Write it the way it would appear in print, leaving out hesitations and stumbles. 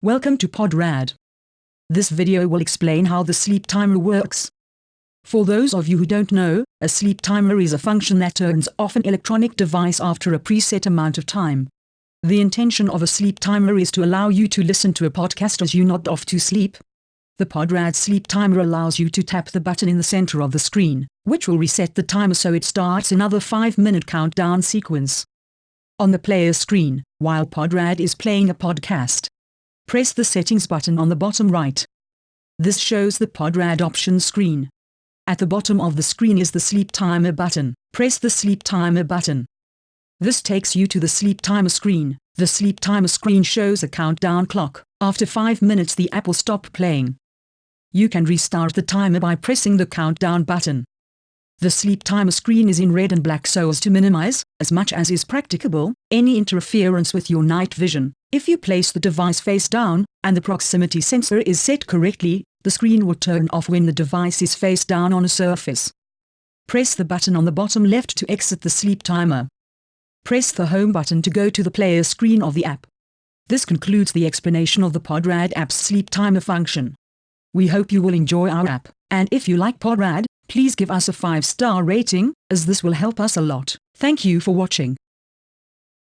Welcome to PodRAD. This video will explain how the sleep timer works. For those of you who don't know, a sleep timer is a function that turns off an electronic device after a preset amount of time. The intention of a sleep timer is to allow you to listen to a podcast as you nod off to sleep. The PodRAD sleep timer allows you to tap the button in the center of the screen, which will reset the timer so it starts another 5-minute countdown sequence. On the player screen, while PodRAD is playing a podcast, press the settings button on the bottom right. This shows the PodRAD options screen. At the bottom of the screen is the sleep timer button. Press the sleep timer button. This takes you to the sleep timer screen. The sleep timer screen shows a countdown clock. After 5 minutes the app will stop playing. You can restart the timer by pressing the countdown button. The sleep timer screen is in red and black so as to minimize, as much as is practicable, any interference with your night vision. If you place the device face down, and the proximity sensor is set correctly, the screen will turn off when the device is face down on a surface. Press the button on the bottom left to exit the sleep timer. Press the home button to go to the player screen of the app. This concludes the explanation of the PodRAD app's sleep timer function. We hope you will enjoy our app, and if you like PodRAD, please give us a 5-star rating, as this will help us a lot. Thank you for watching.